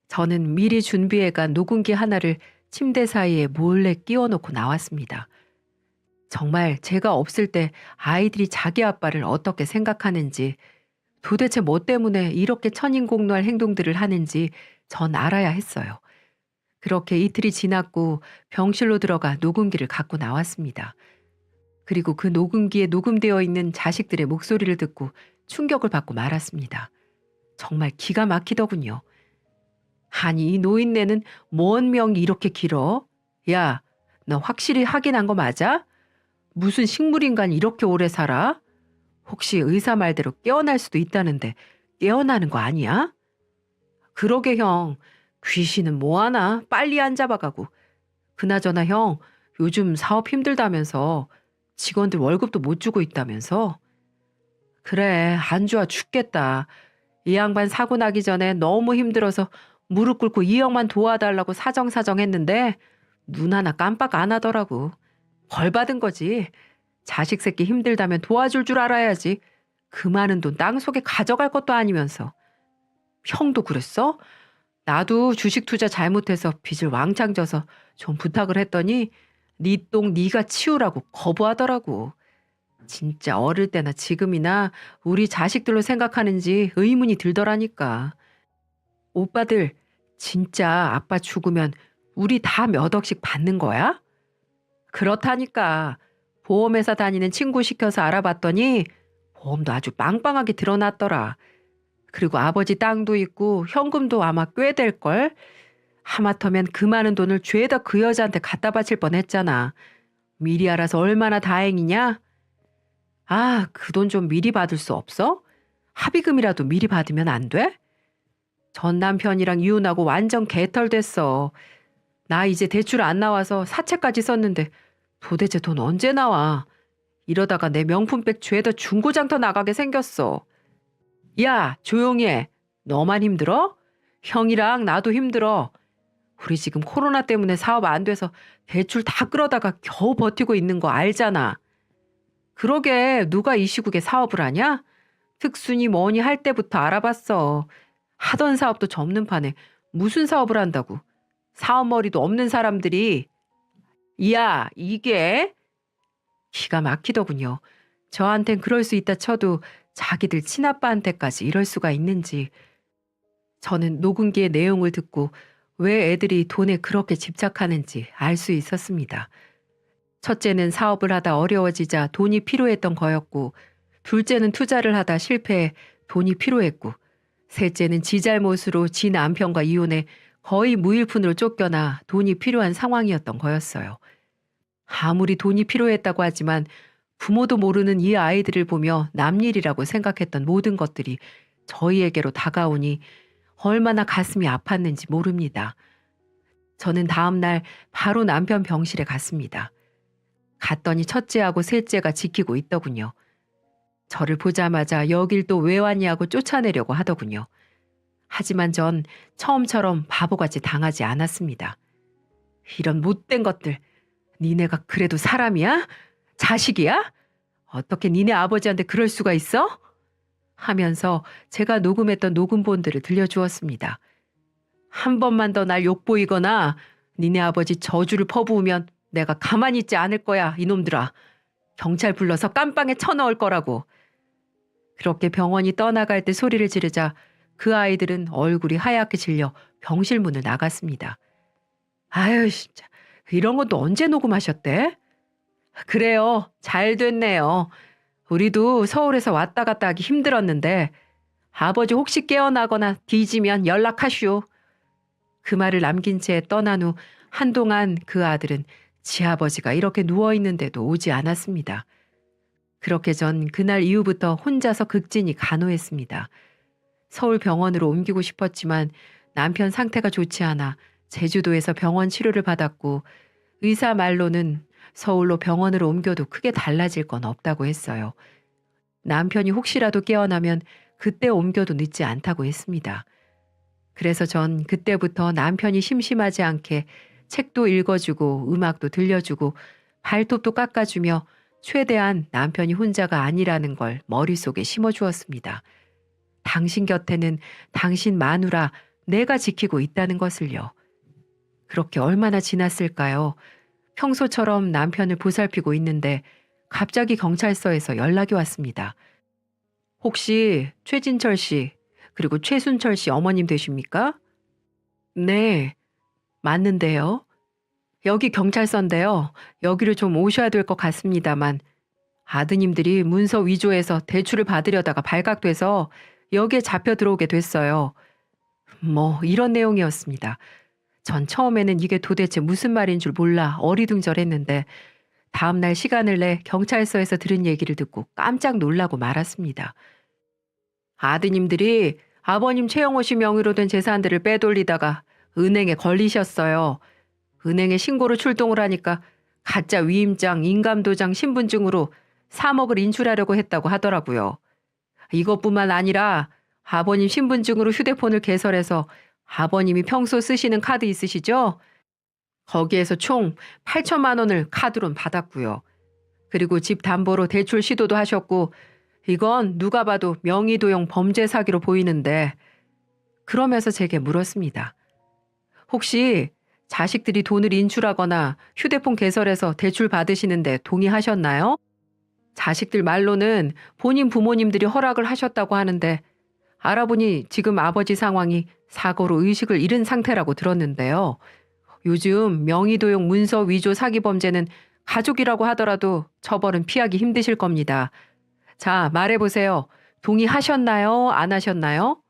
저는 미리 준비해간 녹음기 하나를 침대 사이에 몰래 끼워놓고 나왔습니다. 정말 제가 없을 때 아이들이 자기 아빠를 어떻게 생각하는지, 도대체 뭐 때문에 이렇게 천인공노할 행동들을 하는지 전 알아야 했어요. 그렇게 이틀이 지났고 병실로 들어가 녹음기를 갖고 나왔습니다. 그리고 그 녹음기에 녹음되어 있는 자식들의 목소리를 듣고 충격을 받고 말았습니다. 정말 기가 막히더군요. 아니, 이 노인네는 뭔 명이 이렇게 길어? 야, 너 확실히 확인한 거 맞아? 무슨 식물인간이 이렇게 오래 살아? 혹시 의사 말대로 깨어날 수도 있다는데 깨어나는 거 아니야? 그러게 형, 귀신은 뭐하나 빨리 안 잡아가고. 그나저나 형, 요즘 사업 힘들다면서 직원들 월급도 못 주고 있다면서? 그래, 안 좋아 죽겠다. 이 양반 사고 나기 전에 너무 힘들어서 무릎 꿇고 이 형만 도와달라고 사정사정했는데 눈 하나 깜빡 안 하더라고. 벌 받은 거지. 자식 새끼 힘들다면 도와줄 줄 알아야지. 그 많은 돈 땅 속에 가져갈 것도 아니면서. 형도 그랬어? 나도 주식 투자 잘못해서 빚을 왕창 져서 좀 부탁을 했더니 네 똥 네가 치우라고 거부하더라고. 진짜 어릴 때나 지금이나 우리 자식들로 생각하는지 의문이 들더라니까. 오빠들, 진짜 아빠 죽으면 우리 다 몇 억씩 받는 거야? 그렇다니까. 보험회사 다니는 친구 시켜서 알아봤더니 보험도 아주 빵빵하게 드러났더라. 그리고 아버지 땅도 있고 현금도 아마 꽤 될걸? 하마터면 그 많은 돈을 죄다 그 여자한테 갖다 바칠 뻔했잖아. 미리 알아서 얼마나 다행이냐? 아, 그 돈 좀 미리 받을 수 없어? 합의금이라도 미리 받으면 안 돼? 전 남편이랑 이혼하고 완전 개털됐어. 나 이제 대출 안 나와서 사채까지 썼는데 도대체 돈 언제 나와? 이러다가 내 명품백 죄다 중고장터 나가게 생겼어. 야, 조용히 해. 너만 힘들어? 형이랑 나도 힘들어. 우리 지금 코로나 때문에 사업 안 돼서 대출 다 끌어다가 겨우 버티고 있는 거 알잖아. 그러게 누가 이 시국에 사업을 하냐? 특순이 뭐니 할 때부터 알아봤어. 하던 사업도 접는 판에 무슨 사업을 한다고. 사업머리도 없는 사람들이. 야, 이게? 기가 막히더군요. 저한텐 그럴 수 있다 쳐도 자기들 친아빠한테까지 이럴 수가 있는지. 저는 녹음기의 내용을 듣고 왜 애들이 돈에 그렇게 집착하는지 알 수 있었습니다. 첫째는 사업을 하다 어려워지자 돈이 필요했던 거였고, 둘째는 투자를 하다 실패해 돈이 필요했고, 셋째는 지 잘못으로 지 남편과 이혼해 거의 무일푼으로 쫓겨나 돈이 필요한 상황이었던 거였어요. 아무리 돈이 필요했다고 하지만 부모도 모르는 이 아이들을 보며 남일이라고 생각했던 모든 것들이 저희에게로 다가오니 얼마나 가슴이 아팠는지 모릅니다. 저는 다음 날 바로 남편 병실에 갔습니다. 갔더니 첫째하고 셋째가 지키고 있더군요. 저를 보자마자 여길 또 왜 왔냐고 쫓아내려고 하더군요. 하지만 전 처음처럼 바보같이 당하지 않았습니다. 이런 못된 것들, 니네가 그래도 사람이야? 자식이야? 어떻게 니네 아버지한테 그럴 수가 있어? 하면서 제가 녹음했던 녹음본들을 들려주었습니다. 한 번만 더 날 욕보이거나 니네 아버지 저주를 퍼부으면 내가 가만히 있지 않을 거야, 이놈들아. 경찰 불러서 깜빵에 쳐넣을 거라고. 그렇게 병원이 떠나갈 때 소리를 지르자 그 아이들은 얼굴이 하얗게 질려 병실 문을 나갔습니다. 아유, 진짜. 이런 것도 언제 녹음하셨대? 그래요. 잘 됐네요. 우리도 서울에서 왔다 갔다 하기 힘들었는데 아버지 혹시 깨어나거나 뒤지면 연락하슈. 그 말을 남긴 채 떠난 후 한동안 그 아들은 지 아버지가 이렇게 누워있는데도 오지 않았습니다. 그렇게 전 그날 이후부터 혼자서 극진히 간호했습니다. 서울 병원으로 옮기고 싶었지만 남편 상태가 좋지 않아 제주도에서 병원 치료를 받았고 의사 말로는 서울로 병원으로 옮겨도 크게 달라질 건 없다고 했어요. 남편이 혹시라도 깨어나면 그때 옮겨도 늦지 않다고 했습니다. 그래서 전 그때부터 남편이 심심하지 않게 책도 읽어주고 음악도 들려주고 발톱도 깎아주며 최대한 남편이 혼자가 아니라는 걸 머릿속에 심어주었습니다. 당신 곁에는 당신 마누라 내가 지키고 있다는 것을요. 그렇게 얼마나 지났을까요? 평소처럼 남편을 보살피고 있는데 갑자기 경찰서에서 연락이 왔습니다. 혹시 최진철 씨 그리고 최순철 씨 어머님 되십니까? 네, 맞는데요. 여기 경찰서인데요. 여기로 좀 오셔야 될 것 같습니다만 아드님들이 문서 위조해서 대출을 받으려다가 발각돼서 여기에 잡혀 들어오게 됐어요. 뭐 이런 내용이었습니다. 전 처음에는 이게 도대체 무슨 말인 줄 몰라 어리둥절했는데 다음날 시간을 내 경찰서에서 들은 얘기를 듣고 깜짝 놀라고 말았습니다. 아드님들이 아버님 최영호 씨 명의로 된 재산들을 빼돌리다가 은행에 걸리셨어요. 은행에 신고로 출동을 하니까 가짜 위임장, 인감도장, 신분증으로 3억을 인출하려고 했다고 하더라고요. 이것뿐만 아니라 아버님 신분증으로 휴대폰을 개설해서 아버님이 평소 쓰시는 카드 있으시죠? 거기에서 총 8천만 원을 카드론 받았고요. 그리고 집 담보로 대출 시도도 하셨고 이건 누가 봐도 명의도용 범죄 사기로 보이는데 그러면서 제게 물었습니다. 혹시 자식들이 돈을 인출하거나 휴대폰 개설해서 대출 받으시는데 동의하셨나요? 자식들 말로는 본인 부모님들이 허락을 하셨다고 하는데 알아보니 지금 아버지 상황이 사고로 의식을 잃은 상태라고 들었는데요. 요즘 명의도용 문서 위조 사기 범죄는 가족이라고 하더라도 처벌은 피하기 힘드실 겁니다. 자, 말해보세요. 동의하셨나요? 안 하셨나요?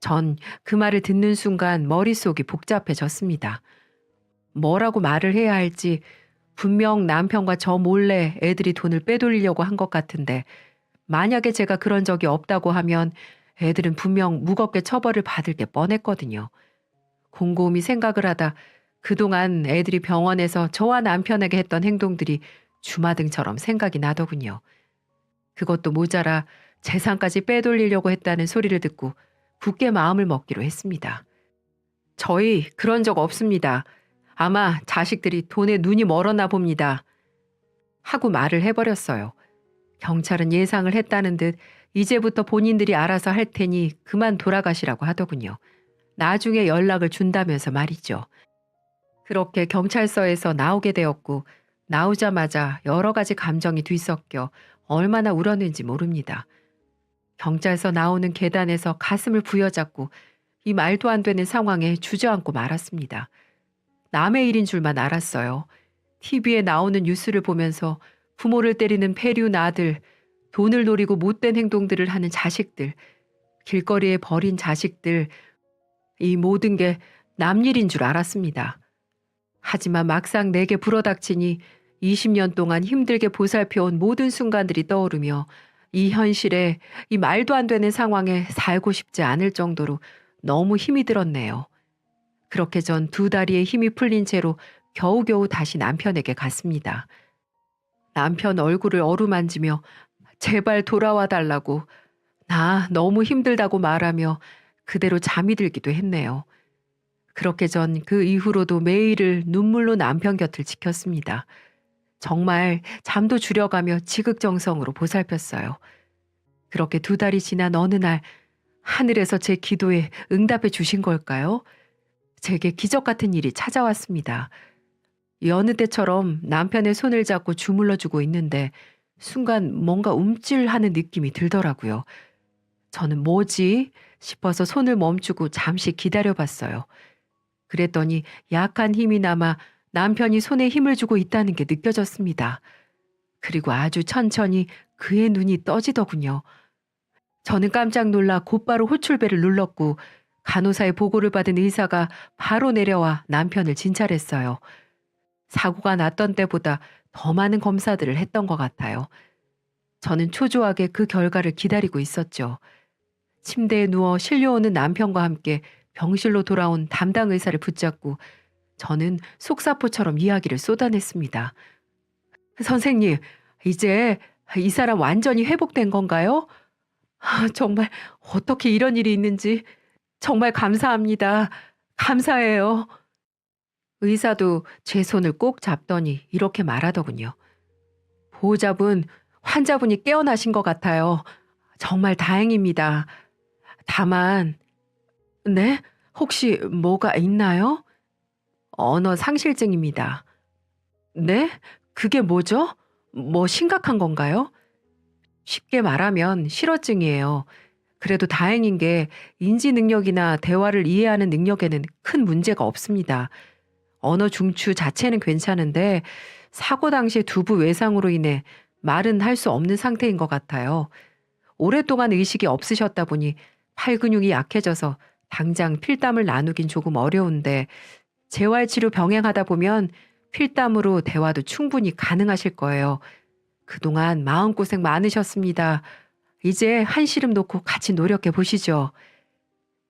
전 그 말을 듣는 순간 머릿속이 복잡해졌습니다. 뭐라고 말을 해야 할지 분명 남편과 저 몰래 애들이 돈을 빼돌리려고 한 것 같은데 만약에 제가 그런 적이 없다고 하면 애들은 분명 무겁게 처벌을 받을 게 뻔했거든요. 곰곰이 생각을 하다 그동안 애들이 병원에서 저와 남편에게 했던 행동들이 주마등처럼 생각이 나더군요. 그것도 모자라 재산까지 빼돌리려고 했다는 소리를 듣고 굳게 마음을 먹기로 했습니다. 저희 그런 적 없습니다. 아마 자식들이 돈에 눈이 멀었나 봅니다. 하고 말을 해버렸어요. 경찰은 예상을 했다는 듯 이제부터 본인들이 알아서 할 테니 그만 돌아가시라고 하더군요. 나중에 연락을 준다면서 말이죠. 그렇게 경찰서에서 나오게 되었고 나오자마자 여러 가지 감정이 뒤섞여 얼마나 울었는지 모릅니다. 경찰서 나오는 계단에서 가슴을 부여잡고 이 말도 안 되는 상황에 주저앉고 말았습니다. 남의 일인 줄만 알았어요. TV에 나오는 뉴스를 보면서 부모를 때리는 폐륜 아들, 돈을 노리고 못된 행동들을 하는 자식들, 길거리에 버린 자식들, 이 모든 게 남 일인 줄 알았습니다. 하지만 막상 내게 불어닥치니 20년 동안 힘들게 보살펴온 모든 순간들이 떠오르며 이 현실에 이 말도 안 되는 상황에 살고 싶지 않을 정도로 너무 힘이 들었네요. 그렇게 전 두 다리에 힘이 풀린 채로 겨우겨우 다시 남편에게 갔습니다. 남편 얼굴을 어루만지며 제발 돌아와 달라고 나 너무 힘들다고 말하며 그대로 잠이 들기도 했네요. 그렇게 전 그 이후로도 매일을 눈물로 남편 곁을 지켰습니다. 정말 잠도 줄여가며 지극정성으로 보살폈어요. 그렇게 두 달이 지난 어느 날 하늘에서 제 기도에 응답해 주신 걸까요? 제게 기적 같은 일이 찾아왔습니다. 여느 때처럼 남편의 손을 잡고 주물러주고 있는데 순간 뭔가 움찔하는 느낌이 들더라고요. 저는 뭐지? 싶어서 손을 멈추고 잠시 기다려봤어요. 그랬더니 약한 힘이 남아 남편이 손에 힘을 주고 있다는 게 느껴졌습니다. 그리고 아주 천천히 그의 눈이 떠지더군요. 저는 깜짝 놀라 곧바로 호출벨을 눌렀고 간호사의 보고를 받은 의사가 바로 내려와 남편을 진찰했어요. 사고가 났던 때보다 더 많은 검사들을 했던 것 같아요. 저는 초조하게 그 결과를 기다리고 있었죠. 침대에 누워 실려오는 남편과 함께 병실로 돌아온 담당 의사를 붙잡고 저는 속사포처럼 이야기를 쏟아냈습니다. 선생님, 이제 이 사람 완전히 회복된 건가요? 정말 어떻게 이런 일이 있는지 정말 감사합니다. 감사해요. 의사도 제 손을 꼭 잡더니 이렇게 말하더군요. 보호자분, 환자분이 깨어나신 것 같아요. 정말 다행입니다. 다만, 네? 혹시 뭐가 있나요? 언어 상실증입니다. 네? 그게 뭐죠? 뭐 심각한 건가요? 쉽게 말하면 실어증이에요. 그래도 다행인 게 인지 능력이나 대화를 이해하는 능력에는 큰 문제가 없습니다. 언어 중추 자체는 괜찮은데 사고 당시 두부 외상으로 인해 말은 할 수 없는 상태인 것 같아요. 오랫동안 의식이 없으셨다 보니 팔 근육이 약해져서 당장 필담을 나누긴 조금 어려운데 재활치료 병행하다 보면 필담으로 대화도 충분히 가능하실 거예요. 그동안 마음고생 많으셨습니다. 이제 한시름 놓고 같이 노력해 보시죠.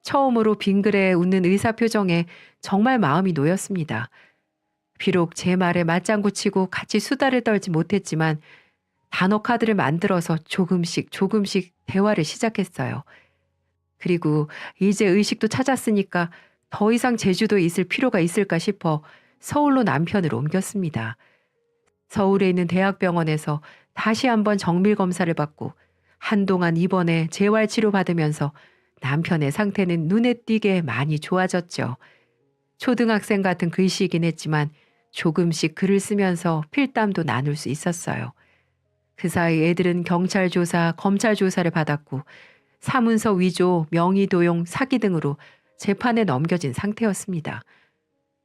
처음으로 빙그레 웃는 의사 표정에 정말 마음이 놓였습니다. 비록 제 말에 맞장구 치고 같이 수다를 떨지 못했지만 단어 카드를 만들어서 조금씩 대화를 시작했어요. 그리고 이제 의식도 찾았으니까 더 이상 제주도에 있을 필요가 있을까 싶어 서울로 남편을 옮겼습니다. 서울에 있는 대학병원에서 다시 한번 정밀 검사를 받고 한동안 입원해 재활치료 받으면서 남편의 상태는 눈에 띄게 많이 좋아졌죠. 초등학생 같은 글씨이긴 했지만 조금씩 글을 쓰면서 필담도 나눌 수 있었어요. 그 사이 애들은 경찰 조사, 검찰 조사를 받았고 사문서 위조, 명의 도용, 사기 등으로 재판에 넘겨진 상태였습니다.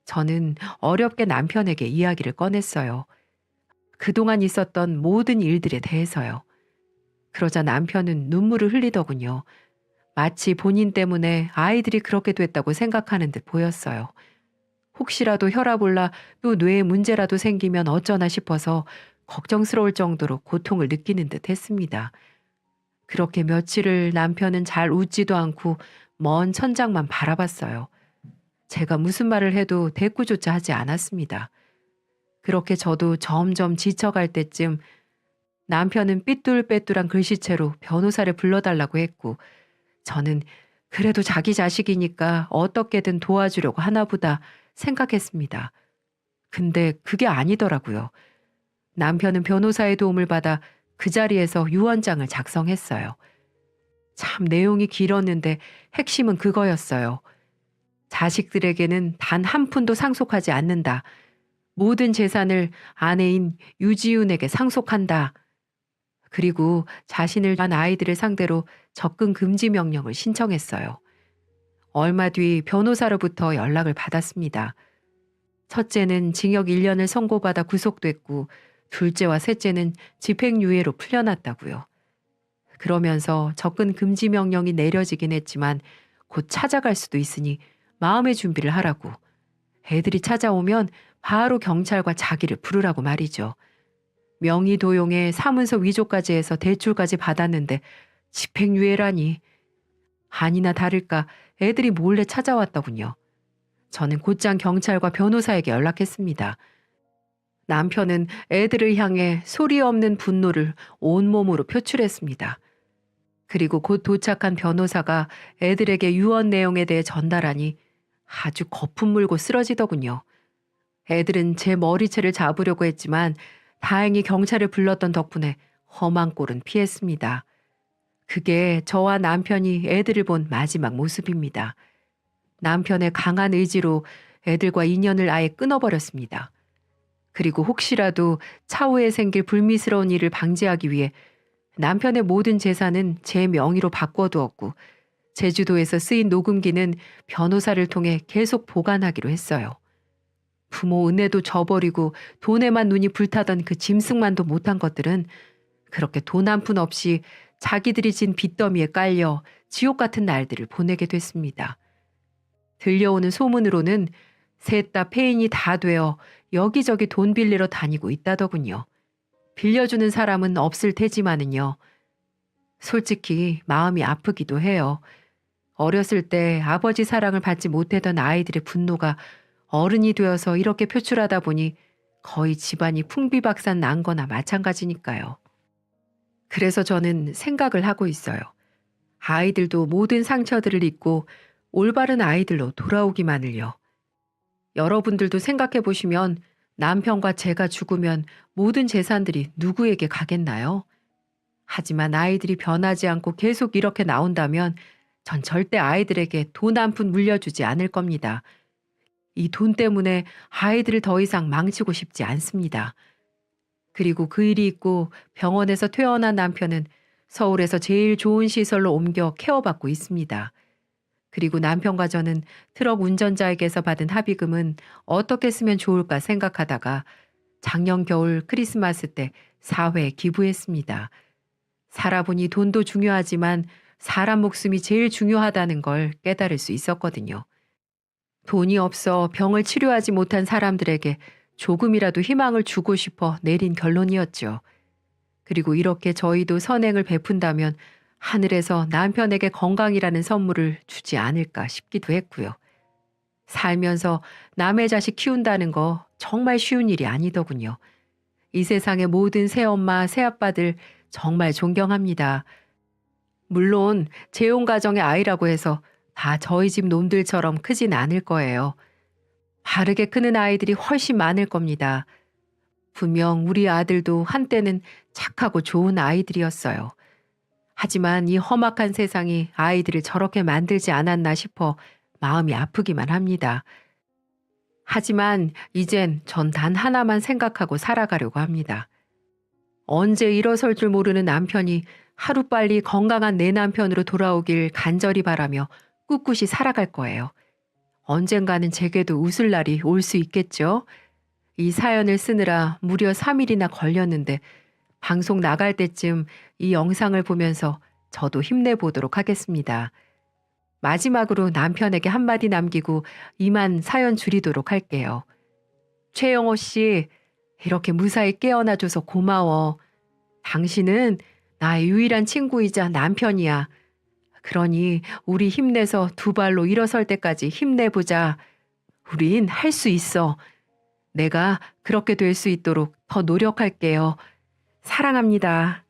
저는 어렵게 남편에게 이야기를 꺼냈어요. 그동안 있었던 모든 일들에 대해서요. 그러자 남편은 눈물을 흘리더군요. 마치 본인 때문에 아이들이 그렇게 됐다고 생각하는 듯 보였어요. 혹시라도 혈압 올라 또 뇌에 문제라도 생기면 어쩌나 싶어서 걱정스러울 정도로 고통을 느끼는 듯 했습니다. 그렇게 며칠을 남편은 잘 웃지도 않고 먼 천장만 바라봤어요. 제가 무슨 말을 해도 대꾸조차 하지 않았습니다. 그렇게 저도 점점 지쳐갈 때쯤 남편은 삐뚤빼뚤한 글씨체로 변호사를 불러달라고 했고, 저는 그래도 자기 자식이니까 어떻게든 도와주려고 하나보다 생각했습니다. 근데 그게 아니더라고요. 남편은 변호사의 도움을 받아 그 자리에서 유언장을 작성했어요. 참 내용이 길었는데 핵심은 그거였어요. 자식들에게는 단 한 푼도 상속하지 않는다. 모든 재산을 아내인 유지윤에게 상속한다. 그리고 자신을 둔 아이들을 상대로 접근 금지 명령을 신청했어요. 얼마 뒤 변호사로부터 연락을 받았습니다. 첫째는 징역 1년을 선고받아 구속됐고 둘째와 셋째는 집행유예로 풀려났다고요. 그러면서 접근 금지 명령이 내려지긴 했지만 곧 찾아갈 수도 있으니 마음의 준비를 하라고. 애들이 찾아오면 바로 경찰과 자기를 부르라고 말이죠. 명의 도용에 사문서 위조까지 해서 대출까지 받았는데 집행유예라니. 아니나 다를까 애들이 몰래 찾아왔더군요. 저는 곧장 경찰과 변호사에게 연락했습니다. 남편은 애들을 향해 소리 없는 분노를 온몸으로 표출했습니다. 그리고 곧 도착한 변호사가 애들에게 유언 내용에 대해 전달하니 아주 거품 물고 쓰러지더군요. 애들은 제 머리채를 잡으려고 했지만 다행히 경찰을 불렀던 덕분에 험한 꼴은 피했습니다. 그게 저와 남편이 애들을 본 마지막 모습입니다. 남편의 강한 의지로 애들과 인연을 아예 끊어버렸습니다. 그리고 혹시라도 차후에 생길 불미스러운 일을 방지하기 위해 남편의 모든 재산은 제 명의로 바꿔두었고 제주도에서 쓰인 녹음기는 변호사를 통해 계속 보관하기로 했어요. 부모 은혜도 저버리고 돈에만 눈이 불타던 그 짐승만도 못한 것들은 그렇게 돈 한 푼 없이 자기들이 진 빚더미에 깔려 지옥 같은 날들을 보내게 됐습니다. 들려오는 소문으로는 셋 다 폐인이 다 되어 여기저기 돈 빌리러 다니고 있다더군요. 빌려주는 사람은 없을 테지만은요. 솔직히 마음이 아프기도 해요. 어렸을 때 아버지 사랑을 받지 못했던 아이들의 분노가 어른이 되어서 이렇게 표출하다 보니 거의 집안이 풍비박산 난 거나 마찬가지니까요. 그래서 저는 생각을 하고 있어요. 아이들도 모든 상처들을 잊고 올바른 아이들로 돌아오기만을요. 여러분들도 생각해 보시면 남편과 제가 죽으면 모든 재산들이 누구에게 가겠나요? 하지만 아이들이 변하지 않고 계속 이렇게 나온다면 전 절대 아이들에게 돈 한 푼 물려주지 않을 겁니다. 이 돈 때문에 아이들을 더 이상 망치고 싶지 않습니다. 그리고 그 일이 있고 병원에서 퇴원한 남편은 서울에서 제일 좋은 시설로 옮겨 케어받고 있습니다. 그리고 남편과 저는 트럭 운전자에게서 받은 합의금은 어떻게 쓰면 좋을까 생각하다가 작년 겨울 크리스마스 때 사회에 기부했습니다. 살아보니 돈도 중요하지만 사람 목숨이 제일 중요하다는 걸 깨달을 수 있었거든요. 돈이 없어 병을 치료하지 못한 사람들에게 조금이라도 희망을 주고 싶어 내린 결론이었죠. 그리고 이렇게 저희도 선행을 베푼다면 하늘에서 남편에게 건강이라는 선물을 주지 않을까 싶기도 했고요. 살면서 남의 자식 키운다는 거 정말 쉬운 일이 아니더군요. 이 세상의 모든 새엄마, 새아빠들 정말 존경합니다. 물론 재혼 가정의 아이라고 해서 다 저희 집 놈들처럼 크진 않을 거예요. 바르게 크는 아이들이 훨씬 많을 겁니다. 분명 우리 아들도 한때는 착하고 좋은 아이들이었어요. 하지만 이 험악한 세상이 아이들을 저렇게 만들지 않았나 싶어 마음이 아프기만 합니다. 하지만 이젠 전 단 하나만 생각하고 살아가려고 합니다. 언제 일어설 줄 모르는 남편이 하루빨리 건강한 내 남편으로 돌아오길 간절히 바라며 꿋꿋이 살아갈 거예요. 언젠가는 제게도 웃을 날이 올 수 있겠죠? 이 사연을 쓰느라 무려 3일이나 걸렸는데 방송 나갈 때쯤 이 영상을 보면서 저도 힘내보도록 하겠습니다. 마지막으로 남편에게 한마디 남기고 이만 사연 줄이도록 할게요. 최영호 씨, 이렇게 무사히 깨어나줘서 고마워. 당신은 나의 유일한 친구이자 남편이야. 그러니 우리 힘내서 두 발로 일어설 때까지 힘내보자. 우린 할 수 있어. 내가 그렇게 될 수 있도록 더 노력할게요. 사랑합니다.